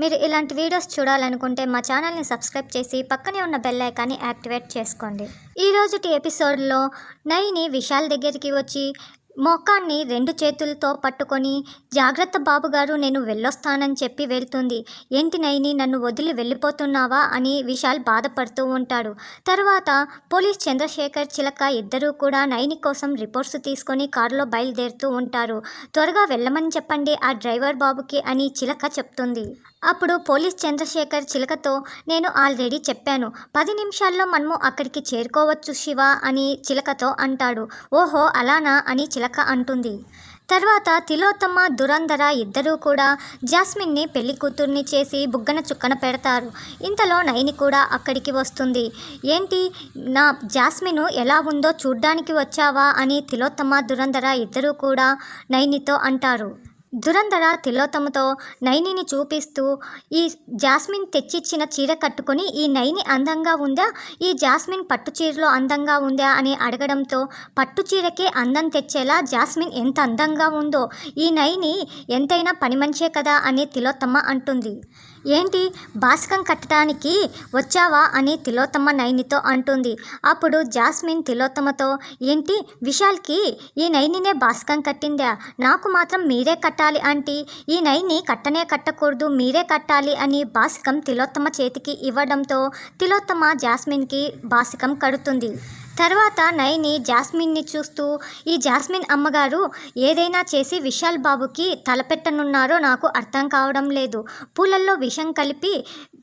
మీరు ఇలాంటి వీడియోస్ చూడాలనుకుంటే మా ఛానల్ని సబ్స్క్రైబ్ చేసి పక్కనే ఉన్న బెల్ ఐకాన్ని యాక్టివేట్ చేసుకోండి. ఈ రోజుటి ఎపిసోడ్లో నైని విశాల్ దగ్గరికి వచ్చి మోకాన్ని 2 చేతులతో పట్టుకొని జాగ్రత్త బాబుగారు, నేను వెళ్ళొస్తానని చెప్పి వెళ్తుంది. ఏంటి నైని, నన్ను వదిలి వెళ్ళిపోతున్నావా అని విశాల్ బాధపడుతూ ఉంటాడు. తర్వాత పోలీస్ చంద్రశేఖర్, చిలక ఇద్దరూ కూడా నైని కోసం రిపోర్ట్స్ తీసుకొని కారులో బయలుదేరుతూ ఉంటారు. త్వరగా వెళ్ళమని చెప్పండి ఆ డ్రైవర్ బాబుకి అని చిలక చెప్తుంది. అప్పుడు పోలీస్ చంద్రశేఖర్ చిలకతో, నేను ఆల్రెడీ చెప్పాను, 10 నిమిషాల్లో మనము అక్కడికి చేరుకోవచ్చు శివ అని చిలకతో అంటాడు. ఓహో అలానా అని చిలక అంటుంది. తర్వాత తిలోత్తమ, దురంధర ఇద్దరూ కూడా జాస్మిన్ని పెళ్లి కూతుర్ని చేసి బుగ్గన చుక్కన పెడతారు. ఇంతలో నైని కూడా అక్కడికి వస్తుంది. ఏంటి, నా జాస్మిను ఎలా ఉందో చూడ్డానికి వచ్చావా అని తిలోత్తమ, దురంధర ఇద్దరూ కూడా నైనితో అంటారు. దురంధర తిలోత్తమతో నైనిని చూపిస్తూ, ఈ జాస్మిన్ తెచ్చిచ్చిన చీర కట్టుకొని ఈ నైని అందంగా ఉందా, ఈ జాస్మిన్ పట్టు చీరలో అందంగా ఉందా అని అడగడంతో, పట్టు చీరకే అందం తెచ్చేలా జాస్మిన్ ఎంత అందంగా ఉందో, ఈ నైని ఎంతైనా పని మనిషే కదా అని తిలోత్తమ అంటుంది. ఏంటి, బాసికం కట్టడానికి వచ్చావా అని తిలోత్తమ నైనితో అంటుంది. అప్పుడు జాస్మిన్ తిలోత్తమతో, ఏంటి విశాల్కి ఈ నైనినే బాసికం కట్టిందా, నాకు మాత్రం మీరే కట్టాలి ఆంటీ, ఈ నైని కట్టనే కట్టకూడదు, మీరే కట్టాలి అని బాసికం తిలోత్తమ చేతికి ఇవ్వడంతో తిలోత్తమ జాస్మిన్కి బాసికం కడుతుంది. తర్వాత నైని జాస్మిన్ని చూస్తూ, ఈ జాస్మిన్ అమ్మగారు ఏదైనా చేసి విశాల్ బాబుకి తలపెట్టనున్నారో నాకు అర్థం కావడం లేదు, పూలల్లో విషం కలిపి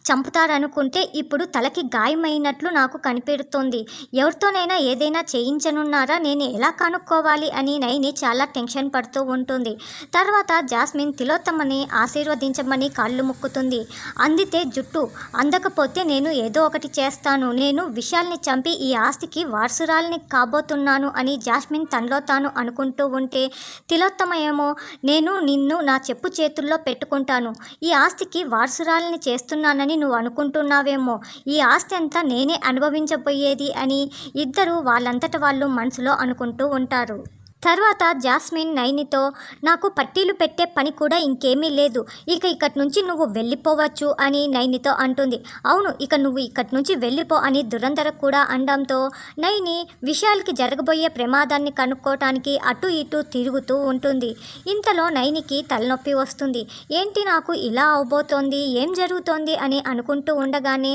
చంపుతారనుకుంటే ఇప్పుడు తలకి గాయమైనట్లు నాకు కనిపెడుతోంది, ఎవరితోనైనా ఏదైనా చేయించనున్నారా, నేను ఎలా కనుక్కోవాలి అని నైని చాలా టెన్షన్ పడుతూ ఉంటుంది. తర్వాత జాస్మిన్ తిలోత్తమని ఆశీర్వదించమని కాళ్ళు మొక్కుతుంది. అందితే జుట్టు, అందకపోతే నేను ఏదో ఒకటి చేస్తాను, నేను విశాల్ని చంపి ఈ ఆస్తికి వారసురాల్ని కాబోతున్నాను అని జాస్మిన్ తనలో తాను అనుకుంటూ ఉంటే, తిలోత్తమ ఏమో, నేను నిన్ను నా చెప్పు చేతుల్లో పెట్టుకుంటాను, ఈ ఆస్తికి వారసురాల్ని చేస్తున్నానని నువ్వు అనుకుంటున్నావేమో, ఈ ఆస్తి అంతా నేనే అనుభవించబోయేది అని ఇద్దరు వాళ్ళంతట వాళ్ళు మనసులో అనుకుంటూ ఉంటారు. తర్వాత జాస్మిన్ నైనితో, నాకు పట్టీలు పెట్టే పని కూడా ఇంకేమీ లేదు, ఇక ఇక్కడి నుంచి నువ్వు వెళ్ళిపోవచ్చు అని నైనితో అంటుంది. అవును, ఇక నువ్వు ఇక్కడి నుంచి వెళ్ళిపో అని దురంధర కూడా అనడంతో నైని విశాల్కి జరగబోయే ప్రమాదాన్ని కనుక్కోవటానికి అటు ఇటు తిరుగుతూ ఉంటుంది. ఇంతలో నైనికి తలనొప్పి వస్తుంది. ఏంటి నాకు ఇలా అవబోతోంది, ఏం జరుగుతోంది అని అనుకుంటూ ఉండగానే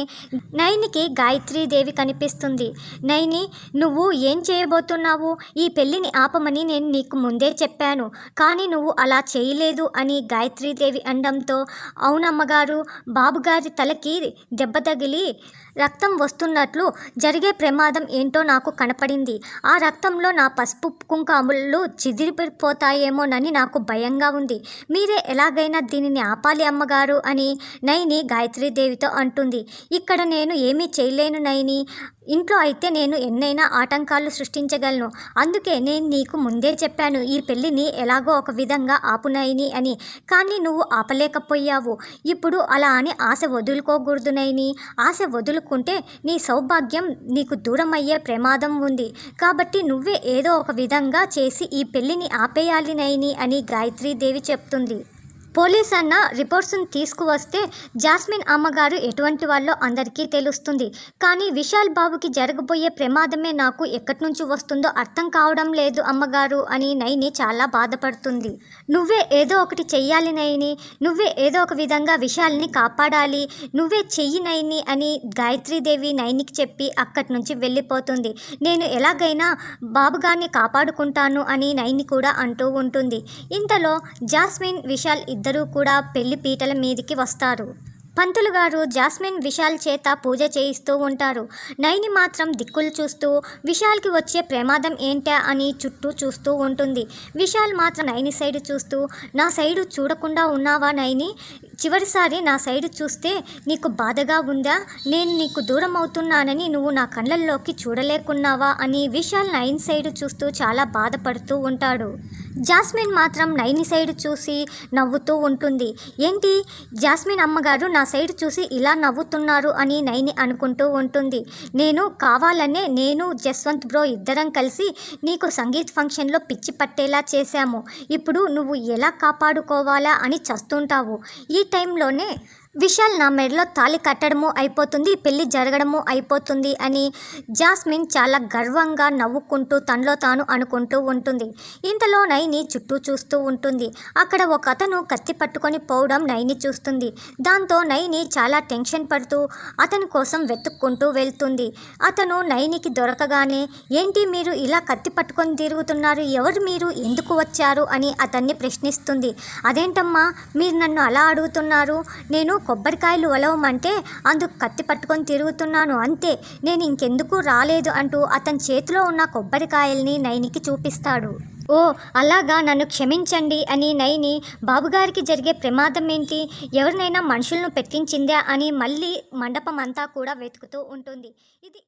నైనికి గాయత్రీదేవి కనిపిస్తుంది. నైని, నువ్వు ఏం చేయబోతున్నావు, ఈ పెళ్ళిని ఆపమని నేను నీకు ముందే చెప్పాను, కానీ నువ్వు అలా చేయలేదు అని గాయత్రీదేవి అనడంతో, అవునమ్మగారు, బాబుగారి తలకి దెబ్బ తగిలి రక్తం వస్తున్నట్లు జరిగే ప్రమాదం ఏంటో నాకు కనపడింది, ఆ రక్తంలో నా పసుపు కుంకుమలు చిదిరిపోతాయేమోనని నాకు భయంగా ఉంది, మీరే ఎలాగైనా దీనిని ఆపాలి అమ్మగారు అని నైని గాయత్రీదేవితో అంటుంది. ఇక్కడ నేను ఏమీ చేయలేను నైని, ఇంట్లో అయితే నేను ఎన్నైనా ఆటంకాలు సృష్టించగలను, అందుకే నేను నీకు ముందే చెప్పాను ఈ పెళ్ళిని ఎలాగో ఒక విధంగా ఆపునైని అని, కానీ నువ్వు ఆపలేకపోయావు, ఇప్పుడు అలా అని ఆశ వదులుకోకూడదు నైని, ఆశ వదులుకుంటే నీ సౌభాగ్యం నీకు దూరం అయ్యే ప్రమాదం ఉంది, కాబట్టి నువ్వే ఏదో ఒక విధంగా చేసి ఈ పెళ్ళిని ఆపేయాలి నైని అని గాయత్రీదేవి చెప్తుంది. పోలీస్ అన్న రిపోర్ట్స్ని తీసుకువస్తే జాస్మిన్ అమ్మగారు ఎటువంటి వాళ్ళో అందరికీ తెలుస్తుంది, కానీ విశాల్ బాబుకి జరగబోయే ప్రమాదమే నాకు ఎక్కడి నుంచి వస్తుందో అర్థం కావడం లేదు అమ్మగారు అని నైని చాలా బాధపడుతుంది. నువ్వే ఏదో ఒకటి చెయ్యాలి నైని, నువ్వే ఏదో ఒక విధంగా విశాల్ని కాపాడాలి, నువ్వే చెయ్యి నైని అని గాయత్రీదేవి నైనికి చెప్పి అక్కడి నుంచి వెళ్ళిపోతుంది. నేను ఎలాగైనా బాబుగారిని కాపాడుకుంటాను అని నైని కూడా అంటూ ఉంటుంది. ఇంతలో జాస్మిన్, విశాల్ ఇద్దరూ కూడా పెళ్లి పీటల మీదికి వస్తారు. పంతులు గారు జాస్మిన్ విశాల్ చేత పూజ చేయిస్తూ ఉంటారు. నైని మాత్రం దిక్కులు చూస్తూ విశాల్కి వచ్చే ప్రమాదం ఏంటా అని చుట్టూ చూస్తూ ఉంటుంది. విశాల్ మాత్రం నైని సైడు చూస్తూ, నా సైడు చూడకుండా ఉన్నావా నైని, చివరిసారి నా సైడు చూస్తే నీకు బాధగా ఉందా, నేను నీకు దూరం అవుతున్నానని నువ్వు నా కళ్ళల్లోకి చూడలేకున్నావా అని విశాల్ నైని సైడు చూస్తూ చాలా బాధపడుతూ ఉంటాడు. జాస్మిన్ మాత్రం నైని సైడ్ చూసి నవ్వుతూ ఉంటుంది. ఏంటి, జాస్మిన్ అమ్మగారు నా సైడ్ చూసి ఇలా నవ్వుతున్నారు అని నైని అనుకుంటూ ఉంటుంది. నేను కావాలనే నేను జస్వంత్ బ్రో ఇద్దరం కలిసి నీకు సంగీత్ ఫంక్షన్లో పిచ్చి పట్టేలా చేశాము, ఇప్పుడు నువ్వు ఎలా కాపాడుకోవాలా అని చస్తుంటావు. ఈ టైంలోనే విశాల్ నా మెడలో తాళి కట్టడము అయిపోతుంది, పెళ్లి జరగడము అయిపోతుంది అని జాస్మిన్ చాలా గర్వంగా నవ్వుకుంటూ తనలో తాను అనుకుంటూ ఉంటుంది. ఇంతలో నైని చుట్టూ చూస్తూ ఉంటుంది. అక్కడ ఒక అతను కత్తి పట్టుకొని పోవడం నైని చూస్తుంది. దాంతో నైని చాలా టెన్షన్ పడుతూ అతని కోసం వెతుక్కుంటూ వెళ్తుంది. అతను నైనికి దొరకగానే, ఏంటి మీరు ఇలా కత్తి పట్టుకొని తిరుగుతున్నారు, ఎవరు మీరు, ఎందుకు వచ్చారు అని అతన్ని ప్రశ్నిస్తుంది. అదేంటమ్మా మీరు నన్ను అలా అడుగుతున్నారు, నేను కొబ్బరికాయలు ఒలవమంటే అందుకు కత్తి పట్టుకొని తిరుగుతున్నాను అంతే, నేను ఇంకెందుకు రాలేదు అంటూ అతని చేతిలో ఉన్న కొబ్బరికాయల్ని నైనికి చూపిస్తాడు. ఓ అలాగా, నన్ను క్షమించండి అని నైని బాబుగారికి జరిగే ప్రమాదం ఏంటి, ఎవరినైనా మనుషులను పెట్టించిందా అని మళ్ళీ మండపం అంతా కూడా వెతుకుతూ ఉంటుంది. ఇది